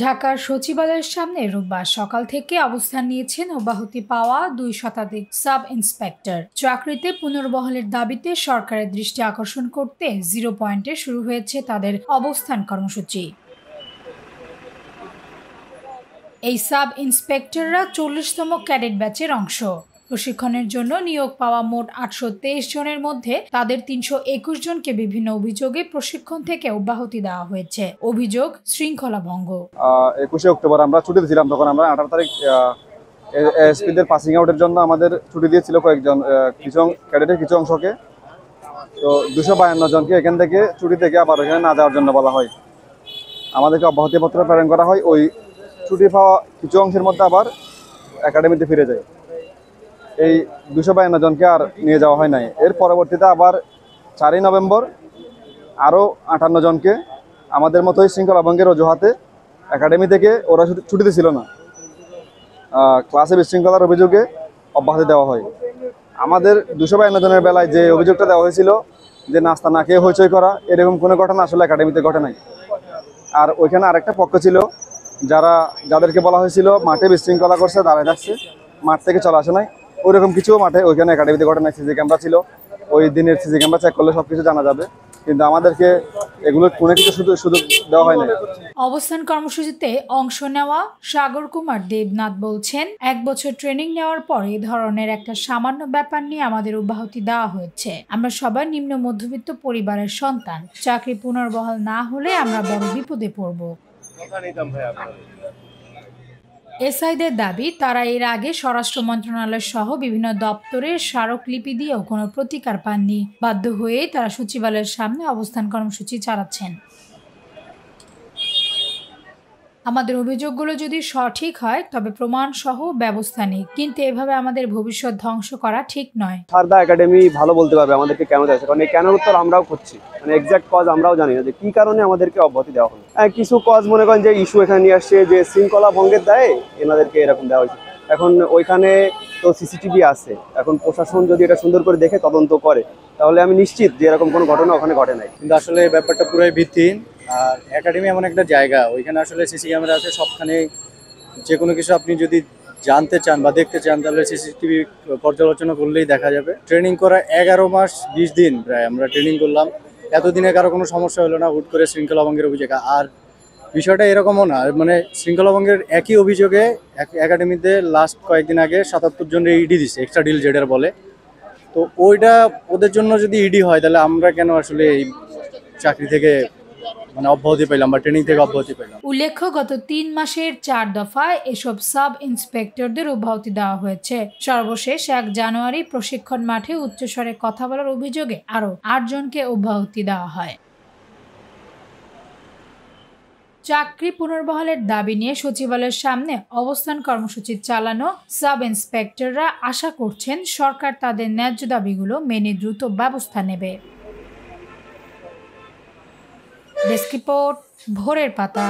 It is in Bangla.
ঢাকার সচিবালয়ের সামনে রোববার সকাল থেকে অবস্থান নিয়েছেন অব্যাহতি পাওয়া ২ শতাধিক সাব ইন্সপেক্টর। চাকরিতে পুনর্বহালের দাবিতে সরকারের দৃষ্টি আকর্ষণ করতে জিরো পয়েন্টে শুরু হয়েছে তাদের অবস্থান কর্মসূচি। এই সাব ইন্সপেক্টররা ৪০তম ক্যাডেট ব্যাচের অংশ। প্রশিক্ষণের জন্য নিয়োগ পাওয়া মোট ৮২৩ জনের মধ্যে তাদের ৩২১ জনকে বিভিন্ন অভিযোগে প্রশিক্ষণ থেকে অব্যাহতি দেওয়া হয়েছে। অভিযোগ শৃঙ্খলা ভঙ্গ। ২১ অক্টোবর আমরা ছুটিতে ছিলাম, তখন আমরা ১৮ তারিখ এসপিদের পাসিং আউটের জন্য আমাদের ছুটি দিয়েছিল কয়েকজন কিছু ক্যাডেটের কিছু অংশকে। তো ২৫২ জনকে এখান থেকে ছুটি থেকে আবার ওখানে না যাওয়ার জন্য বলা হয়। আমাদেরকে অব্যাহতিপত্র প্রেরণ করা হয়। ওই ছুটি পাওয়া কিছু অংশের মধ্যে আবার একাডেমিতে ফিরে যায়। এই ২৫২ জনকে আর নিয়ে যাওয়া হয় নাই। এর পরবর্তীতে আবার ৪ই নভেম্বর আরও ৫৮ জনকে আমাদের মতোই শৃঙ্খলা ভঙ্গের অজুহাতে একাডেমি থেকে ওরা ছুটিতে ছিল না, ক্লাসে বিশৃঙ্খলার অভিযোগে অব্যাহতি দেওয়া হয়। আমাদের ২৫২ জনের বেলায় যে অভিযোগটা দেওয়া হয়েছিল যে নাস্তা না খেয়ে হইচই করা, এরকম কোনো ঘটনা আসলে একাডেমিতে ঘটে নাই। আর ওইখানে আরেকটা পক্ষ ছিল যাদেরকে বলা হয়েছিল মাঠে বিশৃঙ্খলা করছে, দাঁড়ায় থাকছে, মাঠ থেকে চলে আসে নাই। ওইরকম কিছু মাঠে ওইখানে একাডেমিতে ঘটে নাই। সিসি ক্যামেরা ছিল, ওই দিনের সিসি ক্যামেরা চেক করলে সবকিছু জানা যাবে, কিন্তু আমাদেরকে এগুলো কোনো কিছু সুযোগ দেওয়া হয় না। অবস্থান কর্মসূচিতে অংশ নেওয়া সাগর কুমার দেবনাথ বলছেন, ১ বছর ট্রেনিং নেওয়ার পর এই ধরনের একটা সামান্য ব্যাপার নিয়ে আমাদের অব্যাহতি দেওয়া হয়েছে। আমরা সবাই নিম্ন মধ্যবিত্ত পরিবারের সন্তান। চাকরি পুনর্বহাল না হলে আমরা বড় বিপদে পড়ব। এসআইদের দাবি, তারা এর আগে স্বরাষ্ট্র মন্ত্রণালয় সহ বিভিন্ন দপ্তরের স্মারকলিপি দিয়েও কোনো প্রতিকার পাননি। বাধ্য হয়েই তারা সচিবালয়ের সামনে অবস্থান কর্মসূচি চালাচ্ছেন। আমাদের অভিযোগগুলো যদি সঠিক হয় তবে প্রমাণ সহ ব্যবস্থা নেই, কিন্তু এভাবে আমাদের ভবিষ্যৎ ধ্বংস করা ঠিক নয়। সারদা একাডেমি ভালো বলতে পারবে আমাদেরকে কেন দেয়, কারণ এই কেন উত্তর আমরাও করছি, মানে এক্সাক্ট কজ আমরাও জানি না যে কি কারণে আমাদেরকে অব্যাহতি দেওয়া হলো। কিছু কজ মনে করেন যে ইস্যু এখানে নিয়ে আসছে যে শৃঙ্খলা ভঙ্গের দায়ে এনাদেরকে এরকম দেওয়া হয়েছে। এখন ওইখানে তো সিসিটিভি আছে, এখন প্রশাসন যদি এটা সুন্দর করে দেখে তদন্ত করে তাহলে আমি নিশ্চিত যে এরকম কোনো ঘটনা ওখানে ঘটে নাই। কিন্তু আসলে ব্যাপারটা পুরোই ভিত্তিহীন। আর একাডেমি এমন একটা জায়গা, ওইখানে আসলে সিসি ক্যামেরা আছে সবখানে। যে কোনো কিছু আপনি যদি জানতে চান বা দেখতে চান তাহলে সিসিটিভি পর্যালোচনা করলেই দেখা যাবে। ট্রেনিং করা ১১ মাস ২০ দিন প্রায় আমরা ট্রেনিং করলাম, এতদিনে কারো কোনো সমস্যা হলো না। হুট করে শৃঙ্খলা ভঙ্গের অভিযোগ, আর বিষয়টা এরকমও না, মানে শৃঙ্খলা ভঙ্গের একই অভিযোগে একাডেমিতে লাস্ট কয়েকদিন আগে ৭৭ জনের ইডি দিচ্ছে, এক্সট্রা ডিল যেটার বলে। তো ওইটা ওদের জন্য যদি ইডি হয় তাহলে আমরা কেন আসলে এই চাকরি থেকে মানে অব্যাহতি পেলাম বা ট্রেনিং থেকে অব্যাহতি পেলাম। উল্লেখ্য, গত ৩ মাসের ৪ দফায় এসব সাব ইন্সপেক্টরদের অব্যাহতি দেওয়া হয়েছে। সর্বশেষ ১ জানুয়ারি প্রশিক্ষণ মাঠে উচ্চস্বরে কথা বলার অভিযোগে আরও ৮ জনকে অব্যাহতি দেওয়া হয়। চাকরি পুনর্বহালের দাবি নিয়ে সচিবালয়ের সামনে অবস্থান কর্মসূচি চালানো সাব ইন্সপেক্টররা আশা করছেন সরকার তাদের ন্যায্য দাবিগুলো মেনে দ্রুত ব্যবস্থা নেবে। ডেস্ক রিপোর্ট, ভোরের পাতা।